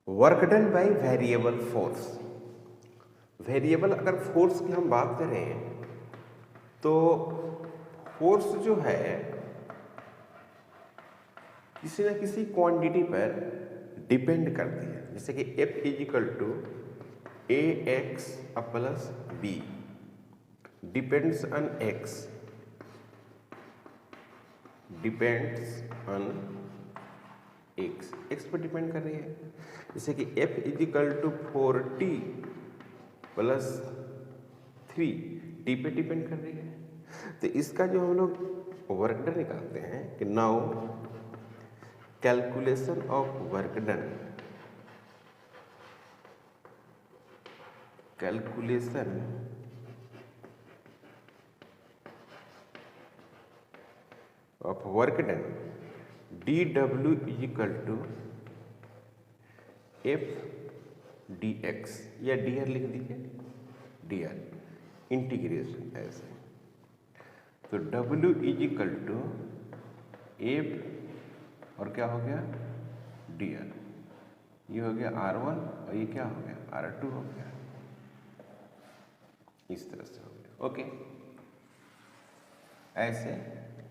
Work done by variable force. Variable अगर force की हम बात करें तो फोर्स जो है किसी न किसी क्वांटिटी पर डिपेंड करती है। जैसे कि F is equal to A X plus B depends on X, depends on X पर डिपेंड कर रही है। जैसे कि F is equal to 4t plus 3 T पे डिपेंड कर रही है। तो इसका जो हम लोग वर्क डन निकालते हैं कि now calculation of work done, calculation of work done D W is equal to F D X या डी आर लिख दीजिए, डी आर इंटीग्रेशन ऐसे। तो W is equal to F और क्या हो गया डी आर, ये हो गया R1 और ये क्या हो गया R2 हो गया, इस तरह से हो गया। ओके, ऐसे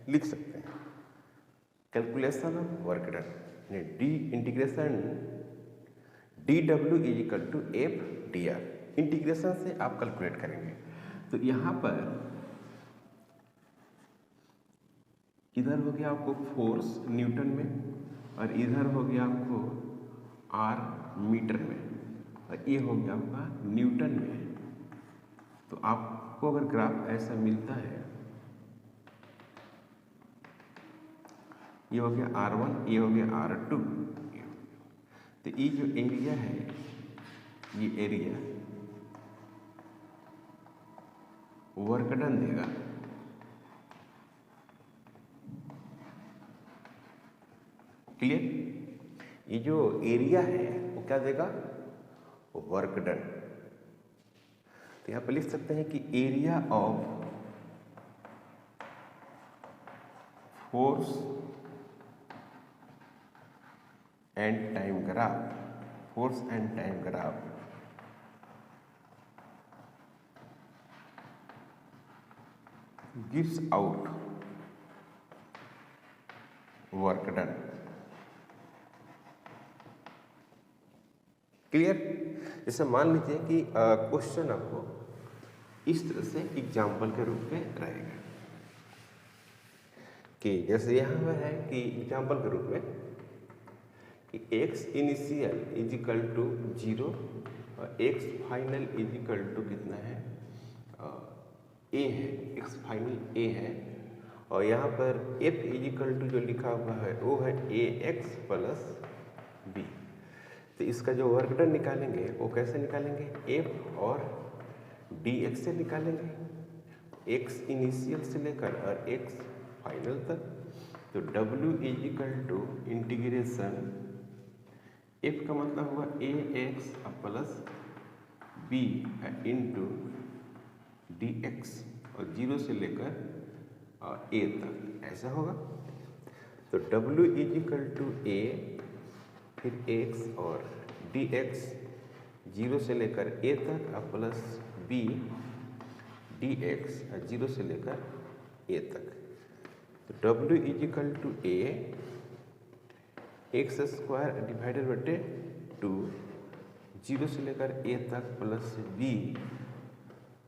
लिख सकते हैं calculation of work done D integration D W is equal to F D R, integration से आप कैलकुलेट करेंगे। तो यहाँ पर इधर हो गया आपको फोर्स न्यूटन में और इधर हो गया आपको आर मीटर में और ये हो गया आपका न्यूटन में। तो आपको अगर ग्राफ ऐसा मिलता है, ये हो गया R1, ये हो गया R2, तो ये जो एरिया है ये एरिया वर्क डन देगा। क्लियर? ये जो एरिया है वो क्या देगा वर्क डन। तो यहां पर लिख सकते हैं कि area of force and time graph, force and time graph gives out work done. Clear? जैसे मान लीजिए कि क्वेश्चन आपको इस तरह से एग्जाम्पल के रूप में रहेगा कि जैसे यहाँ पर है कि एग्जाम्पल के रूप में कि x initial is equal to 0 और x final is equal to कितना है a है, x फाइनल a है और यहाँ पर f इज इक्वल टू जो लिखा हुआ है वो है ax प्लस b। तो इसका जो वर्क डन निकालेंगे वो कैसे निकालेंगे, f और dx से निकालेंगे, x इनिशियल से लेकर और x फाइनल तक। तो w is equal to integration f का मतलब हुआ ax plus b into dx और 0 से लेकर a तक, ऐसा होगा। तो w is equal to a फिर x और dx 0 से लेकर a तक प्लस b dx 0 से लेकर a तक। तो w is equal to a X square divided बटे 2 0 से लेकर a तक प्लस b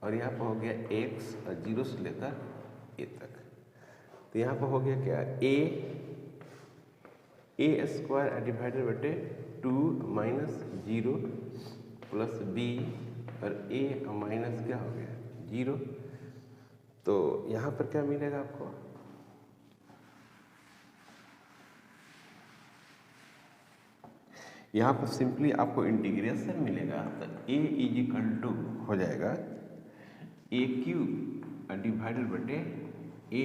और यहाँ पर हो गया x और 0 से लेकर a तक। तो यहाँ पर हो गया क्या a स्क्वायर डिवाइडेड बटे 2 माइनस 0 प्लस b और a माइनस क्या हो गया 0। तो यहाँ पर क्या मिलेगा आपको, यहाँ पर सिंपली आपको इंटीग्रेशन मिलेगा। तो a इज इक्वल टू हो जाएगा ए क्यू डिवाइडेड बटे ए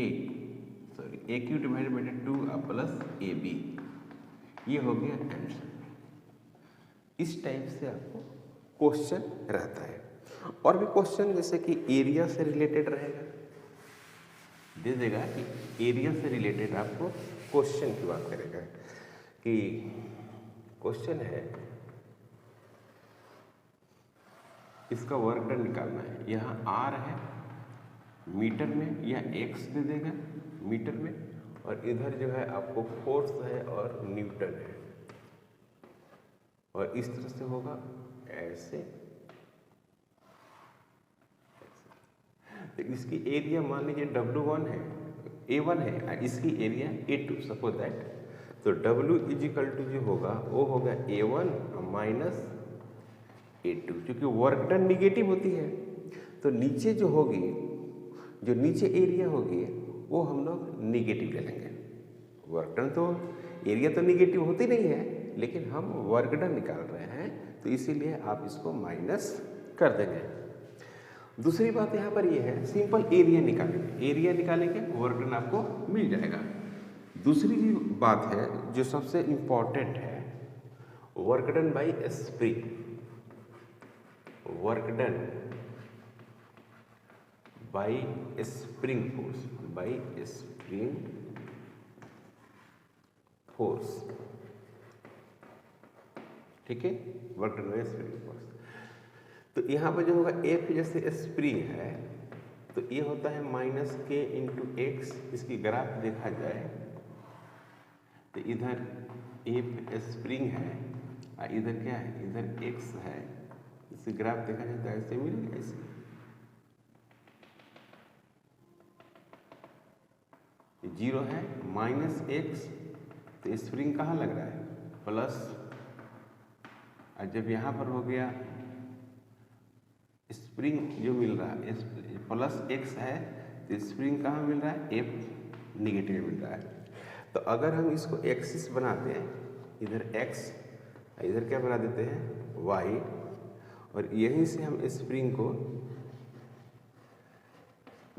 क्यू डिवाइडेड बटे 2 प्लस ए बी, ये हो गया आंसर। इस टाइप से आपको क्वेश्चन रहता है। और भी क्वेश्चन जैसे कि एरिया से रिलेटेड रहेगा, दे देगा कि एरिया से रिलेटेड आपको क्वेश्चन की बात करेगा कि क्वेश्चन है इसका वर्क डन निकालना है। यहाँ आर है मीटर में, या एक्स दे देगा मीटर में, और इधर जो है आपको फोर्स है और न्यूटन है, और इस तरह से होगा ऐसे। तो इसकी एरिया मान लीजिए W1 है, A1 है, और इसकी एरिया A2 सपोज दैट। तो W इजिकल टू जो होगा वो होगा A1 माइनस A2, क्योंकि वर्क डन निगेटिव होती है। तो नीचे जो होगी, जो नीचे एरिया होगी वो हम लोग निगेटिव ले लेंगे। वर्क डन तो एरिया तो निगेटिव होती नहीं है, लेकिन हम वर्क डन निकाल रहे हैं, तो इसीलिए आप इसको माइनस कर देंगे। दूसरी बात यहाँ पर ये है, सिंपल एरिया निकालेंगे, एरिया निकालेंगे वर्क डन आपको मिल जाएगा। दूसरी बात है जो सबसे इम्पॉर्टेंट है, work done by spring. Work done by spring force, by spring force, ठीक है, work done by spring force. तो यहाँ पर जो होगा F जैसे स्प्रिंग है, तो ये होता है माइनस के इंटू एक्स। इसकी ग्राफ देखा जाए तो इधर F स्प्रिंग है और इधर क्या है, इधर x है। इसकी ग्राफ देखा जाए तो ऐसे मिलेगा, ऐसे जीरो है, माइनस एक्स, तो स्प्रिंग कहाँ लग रहा है, प्लस। और जब यहाँ पर हो गया स्प्रिंग जो मिल रहा है प्लस एक्स है, तो स्प्रिंग कहाँ मिल रहा है, एफ निगेटिव मिल रहा है। तो अगर हम इसको एक्सिस बनाते हैं, इधर एक्स, इधर क्या बना देते हैं वाई, और यहीं से हम स्प्रिंग को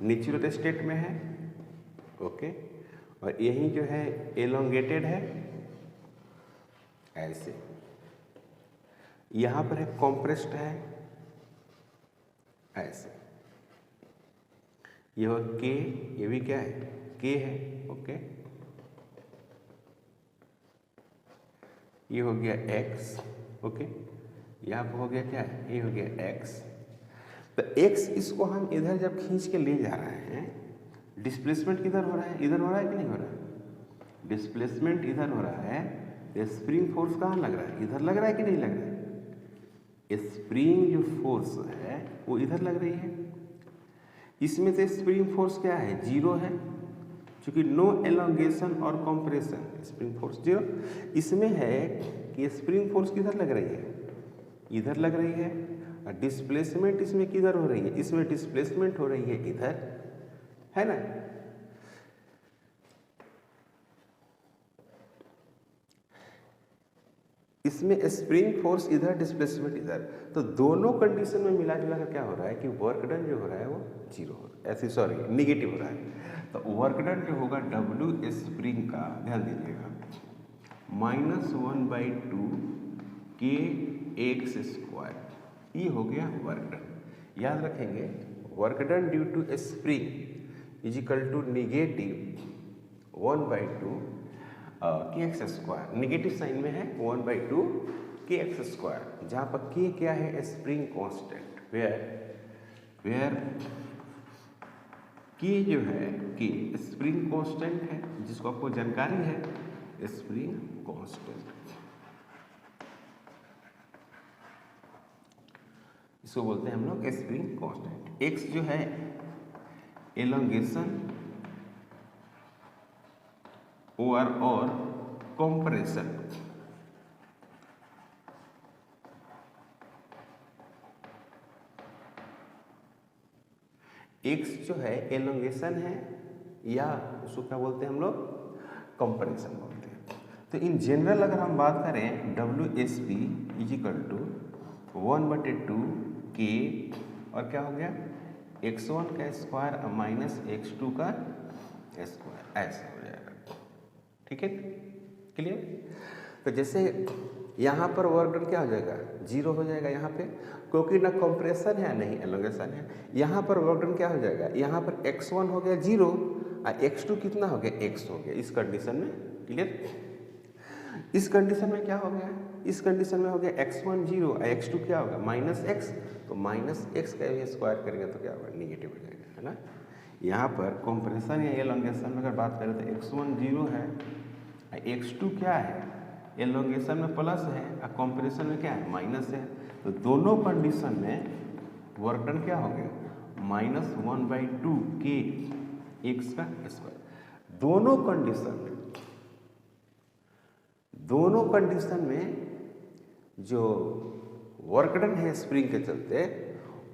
नेचुरल स्टेट में है, ओके, और यहीं जो है एलोंगेटेड है ऐसे, यहाँ पर है कॉम्प्रेस्ड है ऐसे, ये हो के, ये भी क्या है के है, ओके, ये हो गया एक्स, ओके, यहाँ पर हो गया क्या है, ये हो गया एक्स। तो एक्स इसको हम इधर जब खींच के ले जा रहे हैं, डिस्प्लेसमेंट किधर हो रहा है, इधर हो रहा है कि नहीं हो रहा है, डिस्प्लेसमेंट इधर हो रहा है। तो स्प्रिंग फोर्स कहाँ लग रहा है, इधर लग रहा है कि नहीं लग रहा है, स्प्रिंग जो फोर्स है वो इधर लग रही है। इसमें से स्प्रिंग फोर्स क्या है, जीरो है, क्योंकि नो एलोंगेशन और कंप्रेशन, स्प्रिंग फोर्स जीरो। इसमें है कि स्प्रिंग फोर्स किधर लग रही है, इधर लग रही है, और डिस्प्लेसमेंट इसमें किधर हो रही है, इसमें डिस्प्लेसमेंट हो रही है इधर, है ना। इसमें स्प्रिंग फोर्स इधर, डिस्प्लेसमेंट इधर, तो दोनों कंडीशन में मिला जुला कर क्या हो रहा है कि वर्क डन जो हो रहा है वो जीरो हो रहा है, ऐसे सॉरी निगेटिव हो रहा है। तो वर्क डन जो होगा W स्प्रिंग का, ध्यान दीजिएगा, -1/2 के एक्स स्क्वायर, ये हो गया वर्क डन। याद रखेंगे work done due to spring is equal to negative 1/2 के एक्स स्क्वायर, निगेटिव साइन में है 1/2 के एक्स स्क्वायर, जहाँ पर के क्या है, स्प्रिंग कांस्टेंट, वेयर के जो है के स्प्रिंग कांस्टेंट है, जिसको आपको जानकारी है, स्प्रिंग कांस्टेंट, इसको बोलते हैं हम लोग स्प्रिंग कांस्टेंट। एक्स जो है एलोंगेशन और कंप्रेशन, एक्स जो है एलोंगेशन है, या उसको क्या बोलते हैं हम लोग, कंप्रेशन बोलते हैं। तो इन जनरल अगर हम बात करें, WSP is equal to 1/2 k, और क्या हो गया, x1 का स्क्वायर माइनस x2 का स्क्वायर, ऐसे हो जाएगा, ठीक है, क्लियर। तो जैसे यहाँ पर वर्क डन क्या हो जाएगा, जीरो हो जाएगा यहाँ पे, क्योंकि ना कंप्रेशन है नहीं एलोंगेशन है। यहाँ पर वर्क डन क्या हो जाएगा, यहाँ पर x1 हो गया जीरो और x2 कितना हो गया, x हो गया, इस कंडीशन में, क्लियर। इस कंडीशन में क्या हो गया, इस कंडीशन में हो गया x1 0 और x2 क्या होगा माइनस एक्स, तो माइनस एक्स का भी स्क्वायर करेंगे तो क्या होगा निगेटिव हो जाएगा, है ना। यहाँ पर कंप्रेशन या एलोंगेशन में अगर बात करें तो x1 0 है, x2 क्या है, एलोंगेशन में प्लस है और कंप्रेशन में क्या है माइनस है, तो दोनों कंडीशन में वर्क डन क्या हो गया -1/2 के एक्स का स्क्वायर। दोनों कंडीशन में जो वर्क डन है स्प्रिंग के चलते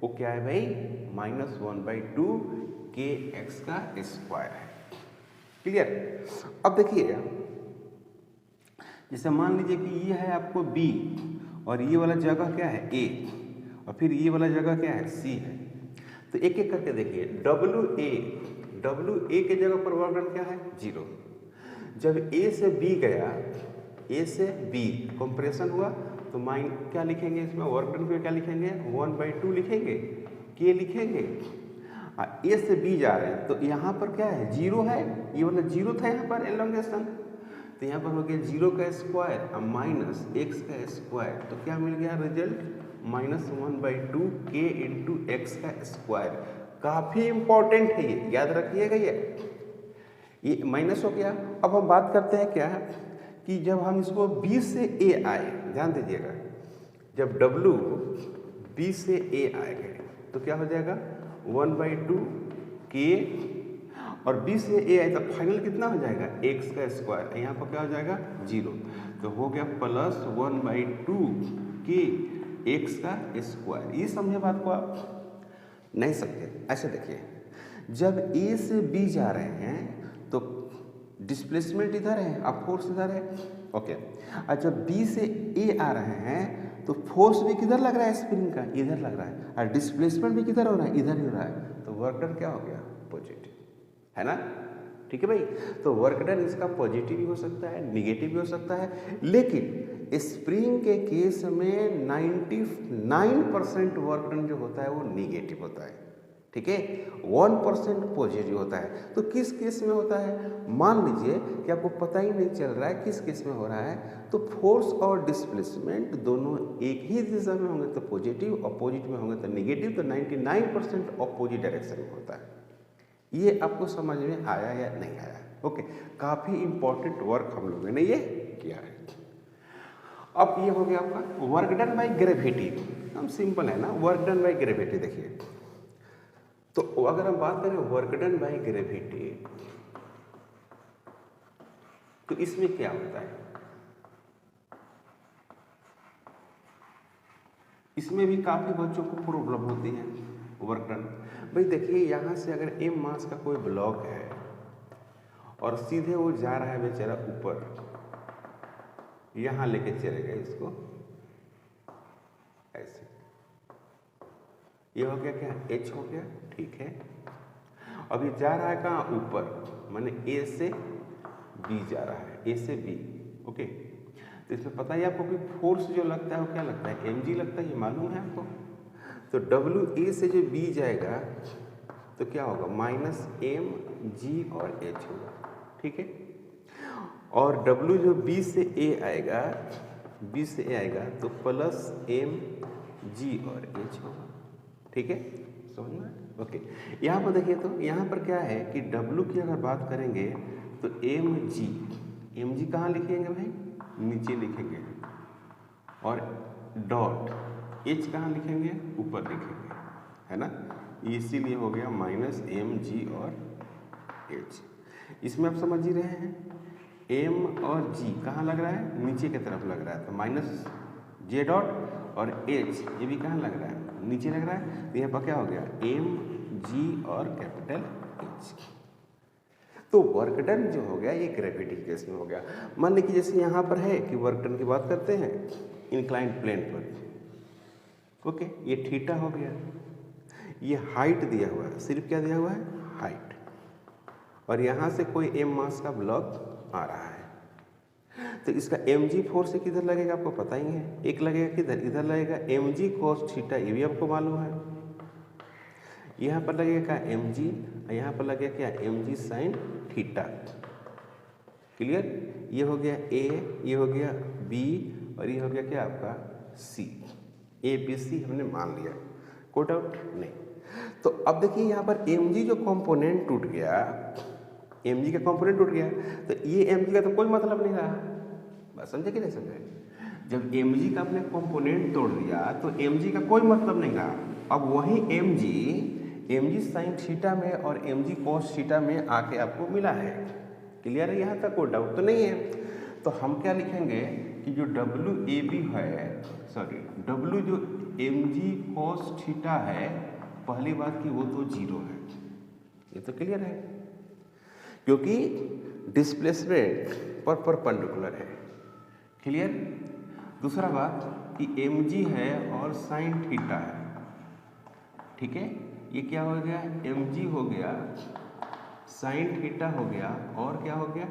वो क्या है भाई -1/2 के एक्स का स्क्वायर है। क्लियर। अब देखिए जैसे मान लीजिए कि ये है आपको बी और ये वाला जगह क्या है ए और फिर ये वाला जगह क्या है सी है, तो एक एक करके देखिए डब्ल्यू ए के जगह पर वर्क डन क्या है 0। जब ए से बी गया, ए से बी कंप्रेशन हुआ तो माइन क्या लिखेंगे इसमें वर्क डन पे क्या लिखेंगे 1/2 लिखेंगे, के लिखेंगे। ए से बी जा रहे हैं तो यहाँ पर क्या है 0 है, ये वाला 0 था यहाँ पर एलोंगेशन, तो यहाँ पर हो गया 0 का स्क्वायर और माइनस एक्स का स्क्वायर, तो क्या मिल गया रिजल्ट -1/2 के इंटू एक्स का स्क्वायर। काफ़ी इंपॉर्टेंट है ये, याद रखिएगा ये माइनस हो गया। अब हम बात करते हैं क्या कि जब हम इसको b से a आए, ध्यान दीजिएगा, जब w b से a आएगा तो क्या हो जाएगा 1/2 के और b से a आए तो फाइनल कितना हो जाएगा x का स्क्वायर, यहाँ पर क्या हो जाएगा 0, तो हो गया +1/2 के x का स्क्वायर। ये समझे बात को आप नहीं सकते। ऐसे देखिए जब a से b जा रहे हैं तो डिस्प्लेसमेंट इधर है और फोर्स इधर है, ओके। और जब b से a आ रहे हैं तो फोर्स भी किधर लग रहा है स्प्रिंग का, इधर लग रहा है, और डिस्प्लेसमेंट भी किधर हो रहा है, इधर ही हो रहा है, तो वर्क डन क्या हो गया पॉजिटिव, है ना। ठीक है भाई, तो वर्क डन इसका पॉजिटिव भी हो सकता है निगेटिव भी हो सकता है, लेकिन स्प्रिंग के केस में 99% वर्क डन जो होता है वो निगेटिव होता है, ठीक है, 1% पॉजिटिव होता है। तो किस केस में होता है, मान लीजिए कि आपको पता ही नहीं चल रहा है किस केस में हो रहा है, तो फोर्स और डिस्प्लेसमेंट दोनों एक ही दिशा में होंगे तो पॉजिटिव, और पॉजिटिव में होंगे तो निगेटिव, तो 99% अपोजिट डायरेक्शन में होता है। ये आपको समझ में आया या नहीं आया, ओके। काफ़ी इंपॉर्टेंट वर्क हम लोगों ने ये किया है। अब ये हो गया आपका वर्क डन बाय ग्रेविटी, हम सिंपल है ना, वर्क डन बाय ग्रेविटी। देखिए तो अगर हम बात करें वर्क डन बाय ग्रेविटी तो इसमें क्या होता है, इसमें भी काफ़ी बच्चों को प्रॉब्लम होती है वर्क डन। भाई देखिए यहाँ से अगर m मास का कोई ब्लॉक है और सीधे वो जा रहा है बेचारा ऊपर, यहाँ लेके चलेगा इसको ऐसे, ये हो गया क्या h हो गया, ठीक है। अब ये जा रहा है कहाँ ऊपर, माने a से b जा रहा है, a से b, ओके। तो इसमें पता ही आपको कि फोर्स जो लगता है वो क्या लगता है mg लगता है, ये मालूम है आपको। तो w a से जो b जाएगा तो क्या होगा -mg और h होगा, ठीक है। और w जो b से a आएगा, b से a आएगा तो +mg और h होगा, ठीक है, समझ में, ओके। यहाँ पर देखिए तो यहाँ पर क्या है कि w की अगर बात करेंगे तो mg कहाँ लिखेंगे भाई, नीचे लिखेंगे, और डॉट h कहाँ लिखेंगे, ऊपर लिखेंगे, है ना। इसीलिए हो गया -mg और h। इसमें आप समझ ही रहे हैं m और g कहाँ लग रहा है, नीचे की तरफ लग रहा है, तो -j डॉट और h ये भी कहाँ लग रहा है, नीचे लग रहा है, तो यहाँ पर क्या हो गया mg और कैपिटल H। तो वर्क डन जो हो गया ये ग्रेविटी केस में हो गया। मान लीजिए जैसे यहाँ पर है कि वर्क डन की बात करते हैं इंक्लाइंड प्लेन पर, ओके, ये थीटा हो गया, ये हाइट दिया हुआ है, सिर्फ क्या दिया हुआ है हाइट, और यहाँ से कोई m मास का ब्लॉक आ रहा है, तो इसका mg फोर्स से किधर लगेगा आपको पता ही है, एक लगेगा किधर, इधर लगेगा mg cos थीटा, ये भी आपको मालूम है। यहाँ पर लगेगा क्या mg, यहाँ पर लगेगा क्या mg sin थीटा, क्लियर। ये हो गया ए, ये हो गया बी और ये हो गया क्या आपका सी। ए बी सी हमने मान लिया, कोई डाउट नहीं। तो अब देखिए यहाँ पर एम जी जो कंपोनेंट टूट गया, एम जी का कंपोनेंट टूट गया, तो ये एम जी का तो कोई मतलब नहीं रहा। बस समझे कि नहीं समझे? जब एम जी का अपने कंपोनेंट तोड़ दिया तो एम जी का कोई मतलब नहीं रहा। अब वही एम जी साइन थीटा में और एम जी कॉस थीटा में आके आपको मिला है। क्लियर है? यहाँ तक कोई डाउट तो नहीं है। तो हम क्या लिखेंगे कि जो डब्ल्यू ए बी है, सॉरी डब्ल्यू जो एम जी कॉस थीटा है, पहली बात कि वो तो जीरो है, ये तो क्लियर है, क्योंकि डिस्प्लेसमेंट पर परपेंडिकुलर है। क्लियर। दूसरा बात कि एम जी है और साइन थीटा है, ठीक है। ये क्या हो गया, एम जी हो गया, साइन थीटा हो गया और क्या हो गया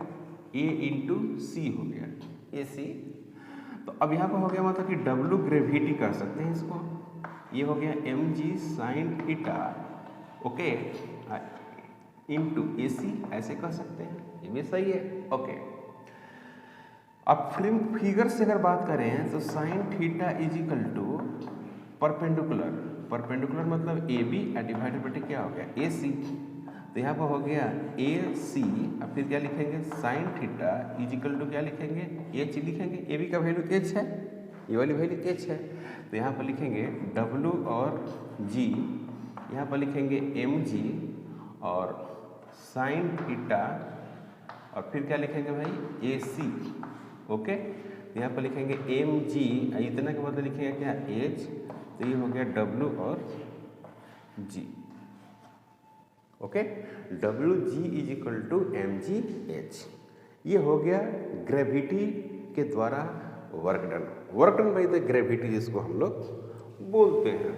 ए इंटू सी हो गया, ए सी। तो अब यहाँ पर हो गया मतलब कि डब्ल्यू ग्रेविटी कर सकते हैं इसको। ये हो गया M G sine theta, okay, into A C, ऐसे कर सकते हैं, ये भी सही है, ओके। अब फिगर से अगर बात करें तो sine theta is equal to perpendicular, perpendicular मतलब ए बी डिवाइडेड बाई क्या हो गया ए सी। तो यहाँ पर हो गया ए सी, अब फिर क्या लिखेंगे sine theta is equal to क्या लिखेंगे एच लिखेंगे, ए बी का वैल्यू एच है, ये वाली वैल्यू एच है। तो यहाँ पर लिखेंगे डब्ल्यू और जी, यहाँ पर लिखेंगे एम जी और साइन थीटा और फिर क्या लिखेंगे भाई ए सी, ओके। यहाँ पर लिखेंगे एम जी, इतना के बदले लिखेंगे क्या एच, तो ये हो गया डब्ल्यू और G, okay. W G is equal to M G H. ये हो गया ग्रेविटी के द्वारा work done, work done by the gravity जिसको हम लोग बोलते हैं।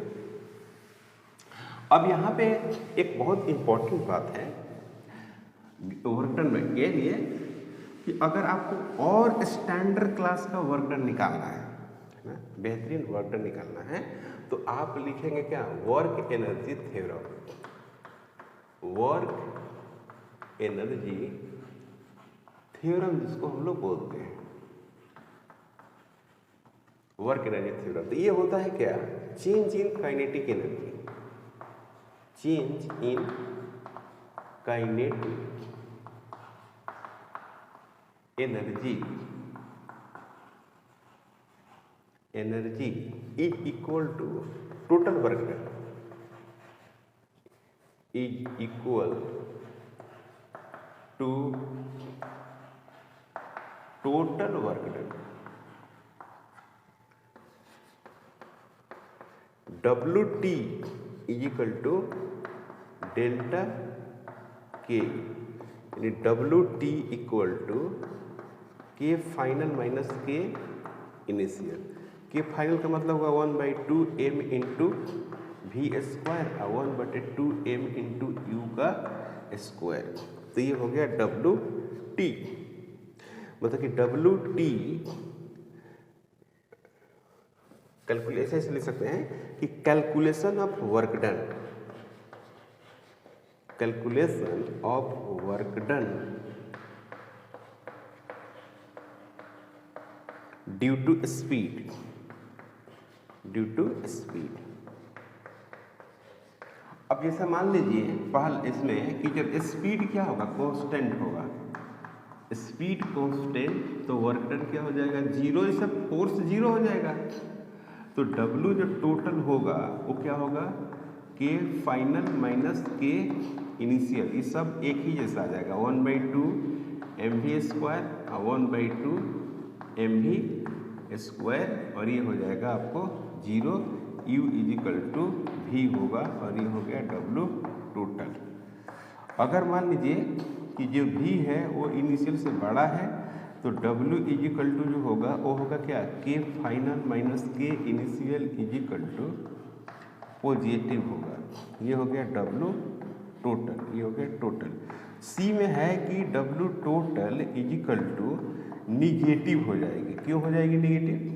अब यहाँ पे एक बहुत इंपॉर्टेंट बात है वर्क डन के लिए कि अगर आपको और स्टैंडर्ड क्लास का वर्क डन निकालना है ना, बेहतरीन वर्क डन निकालना है, तो आप लिखेंगे क्या work energy theorem, work energy theorem जिसको हम लोग बोलते हैं वर्क एनर्जी थ्योरम। तो ये होता है क्या change in kinetic energy, change in kinetic energy, energy is equal to total work done, is equal to total work done. W T is equal to delta K, यानी W T equal to K final minus K initial. K final का मतलब होगा 1/2 m into we square और 1/2 m into you का square. तो ये हो गया डब्ल्यू टी, मतलब कि डब्ल्यू टी कैलकुलेशन से लिख सकते हैं कि calculation of work done, calculation of work done due to speed, due to speed. अब जैसा मान लीजिए पहले इसमें कि जब स्पीड क्या होगा कांस्टेंट होगा, स्पीड कांस्टेंट, तो वर्क डन क्या हो जाएगा जीरो, ये सब फोर्स जीरो हो जाएगा। तो डब्ल्यू जो टोटल होगा वो क्या होगा के फाइनल माइनस के इनिशियल, ये सब एक ही जैसा आ जाएगा 1/2 mv स्क्वायर और 1/2 mv स्क्वायर, और ये हो जाएगा आपको zero, u is equal to V होगा और ये हो गया डब्ल्यू टोटल। अगर मान लीजिए कि जो v है वो इनिशियल से बड़ा है तो w इज इक्वल टू जो होगा वो होगा क्या K final minus K initial is equal to positive होगा, ये हो गया w टोटल, ये हो गया टोटल। c में है कि w total is equal to negative हो जाएगी, क्यों हो जाएगी निगेटिव?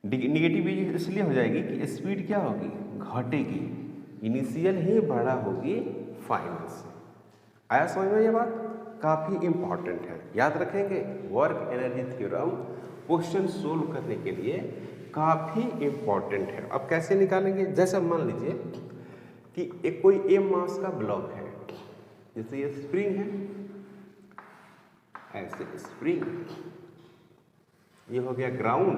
निगेटिव इसलिए हो जाएगी कि स्पीड क्या होगी घटेगी, इनिशियल ही बड़ा होगी फाइनल से। आया समझ में ये बात? काफ़ी इम्पॉर्टेंट है, याद रखेंगे। Work energy theorem question solve करने के लिए काफ़ी इम्पॉर्टेंट है। अब कैसे निकालेंगे, जैसा मान लीजिए कि एक कोई m मास का ब्लॉक है, जैसे ये स्प्रिंग है, ऐसे स्प्रिंग, ये हो गया ग्राउंड,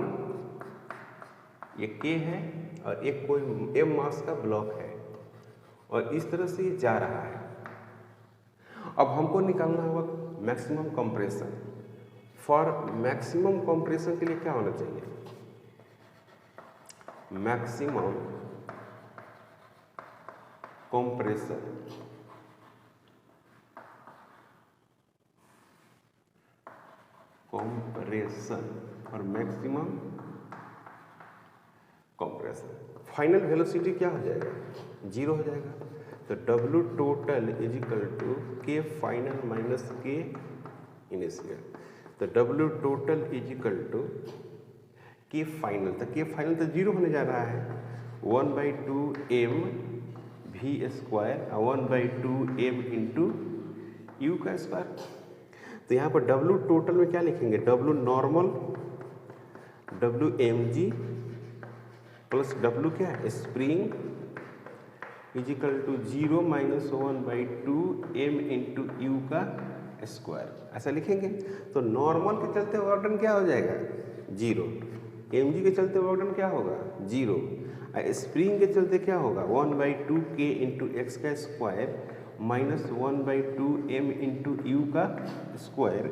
ये K है, और एक कोई m मास का ब्लॉक है और इस तरह से ये जा रहा है। अब हमको निकालना होगा maximum compression. For maximum compression के लिए क्या होना चाहिए, मैक्सिमम कंप्रेशन और मैक्सिमम कंप्रेशन, फाइनल वेलोसिटी क्या हो जाएगा, 0 हो जाएगा। तो W total is equal to K final minus K initial. तो W total is equal to K final, तो K फाइनल तो 0 होने जा रहा है, 1/2 m v square 1/2 m into you का स्क्वायर। तो यहाँ पर W टोटल में क्या लिखेंगे, W normal, W mg plus W क्या है, spring is equal to 0 minus 1/2 m into you का स्क्वायर, ऐसा लिखेंगे। तो नॉर्मल के चलते वर्क डन क्या हो जाएगा, 0, mg के चलते वर्क डन क्या होगा, 0, स्प्रिंग के चलते क्या होगा, 1/2 k इंटू एक्स का square minus 1/2 m into you का स्क्वायर।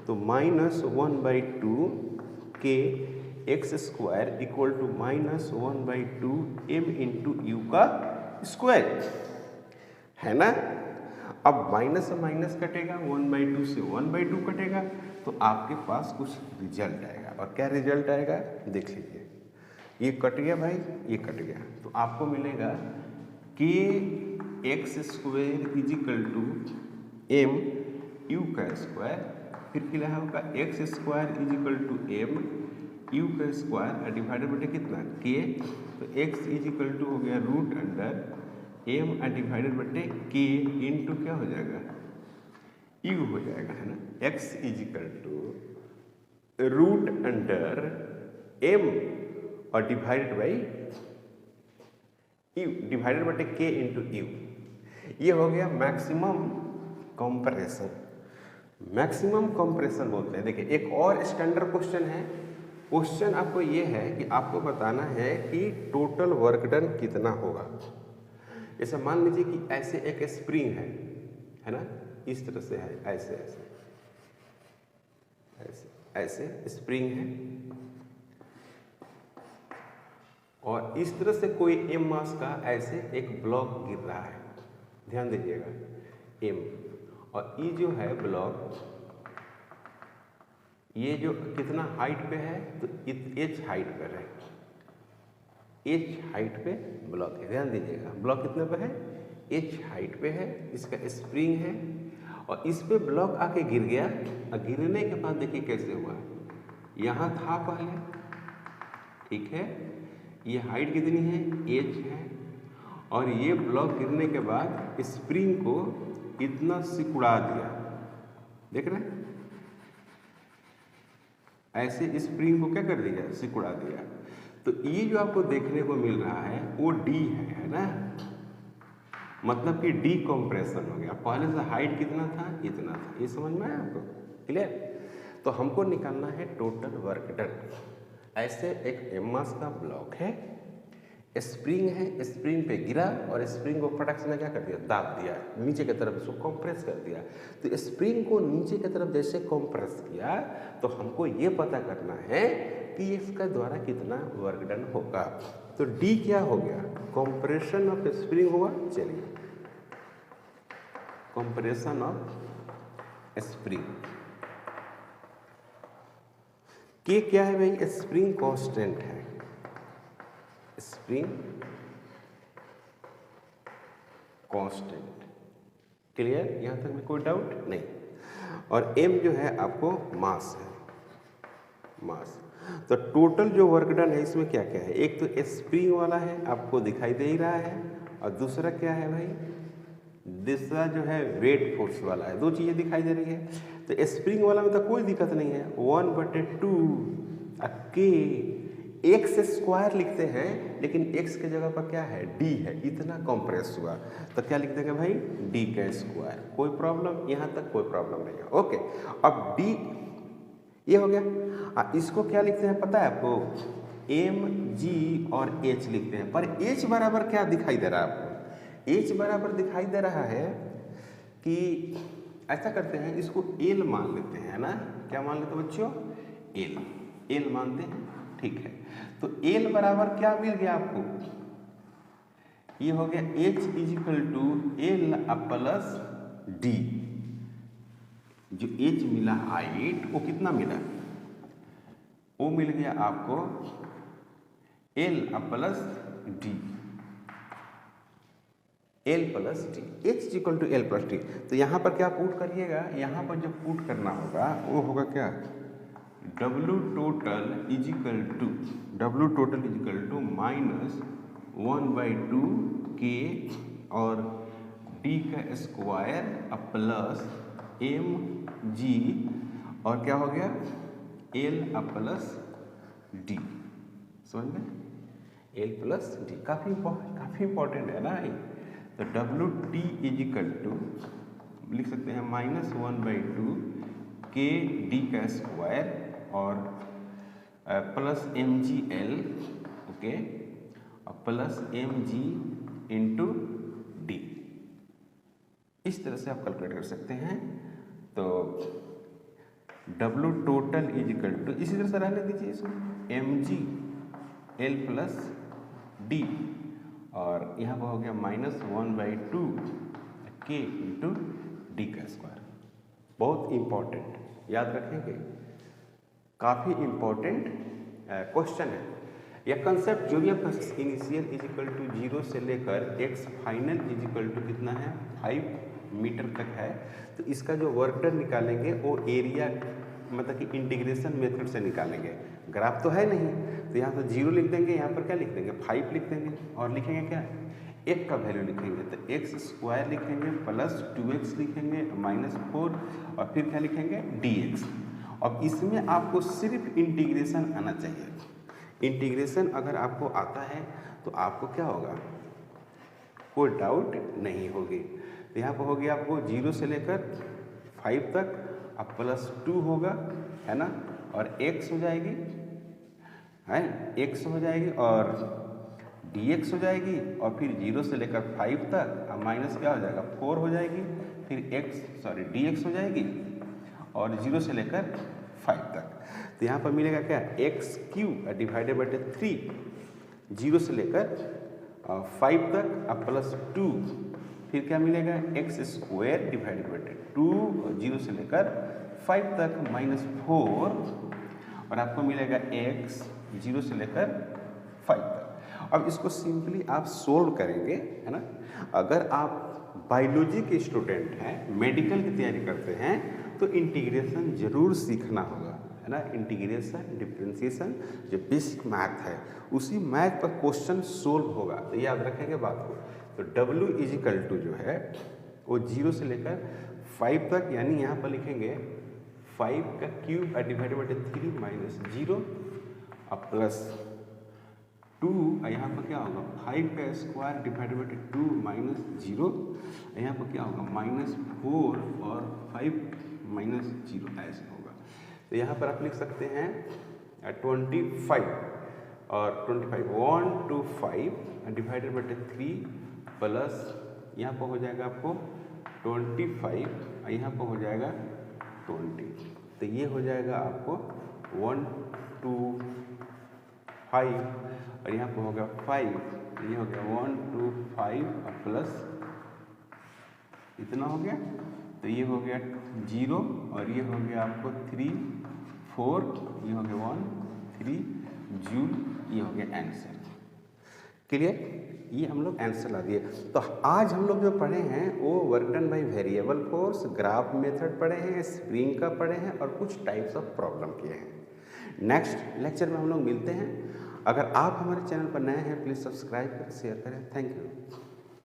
तो minus 1/2 k x square equal to minus 1/2 m into you का स्क्वायर, है ना। अब माइनस से माइनस कटेगा, 1/2 से 1/2 कटेगा, तो आपके पास कुछ रिजल्ट आएगा। और क्या रिजल्ट आएगा, देख लीजिए, ये कट गया भाई, ये कट गया, तो आपको मिलेगा कि x square is equal to m u का स्क्वायर, फिर क्या होगा, x square is equal to m u का स्क्वायर डिवाइडेड बाय कितना, k। तो x इज इक्वल टू हो गया root under m divided by k into क्या हो जाएगा, u हो जाएगा, है ना। x is equal to root under m और divided by u divided by k into u. ये हो गया मैक्सिमम कंप्रेशन। मैक्सिमम कंप्रेशन बोलते हैं। देखिए एक और स्टैंडर्ड क्वेश्चन है, क्वेश्चन आपको ये है कि आपको बताना है कि टोटल वर्क डन कितना होगा। जैसे मान लीजिए कि ऐसे एक स्प्रिंग है ना, इस तरह से है, ऐसे ऐसे ऐसे ऐसे स्प्रिंग है, और इस तरह से कोई m मास का ऐसे एक ब्लॉक गिर रहा है, ध्यान दीजिएगा, m, और ये जो है ब्लॉक, ये जो कितना हाइट पे है, तो h हाइट पे है, h हाइट पे ब्लॉक है, ध्यान दीजिएगा, ब्लॉक कितने पे है, h हाइट पे है, इसका स्प्रिंग है, और इस पे ब्लॉक आके गिर गया, और गिरने के बाद देखिए कैसे हुआ, यहाँ था पहले, ठीक है, ये हाइट कितनी है, h है, और ये ब्लॉक गिरने के बाद स्प्रिंग को इतना सिकुड़ा दिया, देख रहे हैं, ऐसे स्प्रिंग को क्या कर दिया, सिकुड़ा दिया। तो ये जो आपको देखने को मिल रहा है वो D है ना, मतलब कि डीकम्प्रेशन हो गया। पहले से हाइट कितना था, इतना था, ये समझ में आया आपको, क्लियर। तो हमको निकालना है टोटल वर्क डन। ऐसे एक m मास का ब्लॉक है, स्प्रिंग है, स्प्रिंग पे गिरा और स्प्रिंग को फटक से क्या कर दिया, दाब दिया नीचे की तरफ, इसको कंप्रेस कर दिया। तो स्प्रिंग को नीचे की तरफ जैसे कंप्रेस किया, तो हमको ये पता करना है कि इसका द्वारा कितना वर्क डन होगा। तो D क्या हो गया, कंप्रेशन ऑफ स्प्रिंग होगा। चलिए, कंप्रेशन ऑफ स्प्रिंग, K क्या है भाई, स्प्रिंग कांस्टेंट है, स्प्रिंग कांस्टेंट, क्लियर, यहां तक में कोई डाउट नहीं। और m जो है आपको मास है, मास। तो टोटल जो वर्क डन है इसमें क्या क्या है, एक तो स्प्रिंग वाला है आपको दिखाई दे ही रहा है, और दूसरा क्या है भाई, दूसरा जो है वेट फोर्स वाला है, दो चीज़ें दिखाई दे रही है। तो स्प्रिंग वाला में तो कोई दिक्कत नहीं है, 1/2 के एक्स स्क्वायर लिखते हैं, लेकिन एक्स के जगह पर क्या है, डी है, इतना कंप्रेस हुआ, तो क्या लिख देंगे भाई, डी का स्क्वायर। कोई प्रॉब्लम, यहाँ तक कोई प्रॉब्लम नहीं है। ओके, अब डी ये हो गया। इसको क्या लिखते हैं पता है आपको, एम जी और एच लिखते हैं, पर एच बराबर क्या दिखाई दे रहा है आपको, एच बराबर दिखाई दे रहा है कि ऐसा करते हैं, इसको एल मान लेते हैं, है ना, क्या मान लेते हैं बच्चों, एल मानते हैं, ठीक है। तो एल बराबर क्या मिल गया आपको, ये हो गया h is equal to l plus d. जो एच मिला हाइट वो कितना मिला, वो मिल गया आपको l plus d, l plus d, h equal to l plus d. तो यहाँ पर क्या पुट करिएगा, यहाँ पर जो पुट करना होगा वो होगा क्या, डब्लू total is equal to minus 1/2 k और डी का स्क्वायर प्लस एम जी और क्या हो गया एल प्लस डी, समझ में, एल प्लस डी काफ़ी इंपॉर्टेंट है ना ये। तो डब्लू टी इजिकल टू लिख सकते हैं -1/2 के डी का स्क्वायर और plus m g l, okay, plus m g into d. इस तरह से आप कैलकुलेट कर सकते हैं। तो डब्लू टोटल इजिकल टू, इसी तरह से रहने दीजिए इसमें, m g l plus d और यहाँ पर हो गया -1/2 के इंटू डी का स्क्वायर। बहुत इम्पॉर्टेंट, याद रखेंगे, काफ़ी इम्पॉर्टेंट क्वेश्चन है। यह कंसेप्ट जो भी आपका इनिशियल इजिकल टू 0 से लेकर एक्स फाइनल इजिकल टू कितना है 5 मीटर तक है। तो इसका जो वर्क डन निकालेंगे वो एरिया मतलब कि इंटीग्रेशन मेथड से निकालेंगे। ग्राफ तो है नहीं, तो यहाँ तो 0 लिख देंगे, यहाँ पर क्या लिख देंगे 5 लिख देंगे और लिखेंगे क्या, एक का वैल्यू लिखेंगे, तो एक्स स्क्वायर लिखेंगे प्लस 2x लिखेंगे -4 और फिर क्या लिखेंगे dx। अब इसमें आपको सिर्फ इंटीग्रेशन आना चाहिए। इंटीग्रेशन अगर आपको आता है तो आपको क्या होगा, कोई डाउट नहीं होगी। तो यहाँ पर हो गया आपको 0 से लेकर 5 तक, अब +2 होगा, है ना, और x हो जाएगी, है x हो जाएगी और dx हो जाएगी, और फिर 0 से लेकर 5 तक अब माइनस क्या हो जाएगा 4 हो जाएगी, फिर dx हो जाएगी और 0 से लेकर 5 तक। तो यहाँ पर मिलेगा क्या, x³ डिवाइडेड बाई 3, 0 से लेकर 5 तक अब +2, फिर क्या मिलेगा x² डिवाइडेड बाई 2 और 0 से लेकर 5 तक -4 और आपको मिलेगा x 0 से लेकर 5 तक। अब इसको सिंपली आप सोल्व करेंगे, है ना। अगर आप बायोलॉजी के स्टूडेंट हैं, मेडिकल की तैयारी करते हैं, तो इंटीग्रेशन जरूर सीखना होगा, है ना। इंटीग्रेशन डिफरेंशिएशन जो बेसिक मैथ है, उसी मैथ पर क्वेश्चन सोल्व होगा, तो याद रखेंगे बात को। तो W इजिकल टू जो है वो 0 से लेकर 5 तक, यानी यहाँ पर लिखेंगे 5 का क्यूब डिवाइडेड बाई 3 -0 अब +2, यहाँ पर क्या होगा 5 का स्क्वायर डिवाइडेड बाई 2 -0, यहाँ पर क्या होगा -4 और 5 -0 ऐसे होगा। तो यहाँ पर आप लिख सकते हैं 25 और 25 1 to 5 डिवाइडेड बाई 3 प्लस यहाँ पर हो जाएगा आपको 25 और यहाँ पर हो जाएगा 20। तो ये हो जाएगा आपको 1 to 5 और यहाँ पर होगा 5, ये हो गया 1 to 5 प्लस इतना हो गया, तो ये हो गया 0 और ये हो गया आपको 3 4, ये हो गया 1 3 जूल, ये हो गया आंसर। क्लियर, ये हम लोग आंसर ला दिए। तो आज हम लोग जो पढ़े हैं वो work done by variable force, graph method पढ़े हैं, स्प्रिंग का पढ़े हैं और कुछ टाइप्स ऑफ प्रॉब्लम किए हैं। नेक्स्ट लेक्चर में हम लोग मिलते हैं। अगर आप हमारे चैनल पर नए हैं प्लीज़ सब्सक्राइब करें, शेयर करें। Thank you.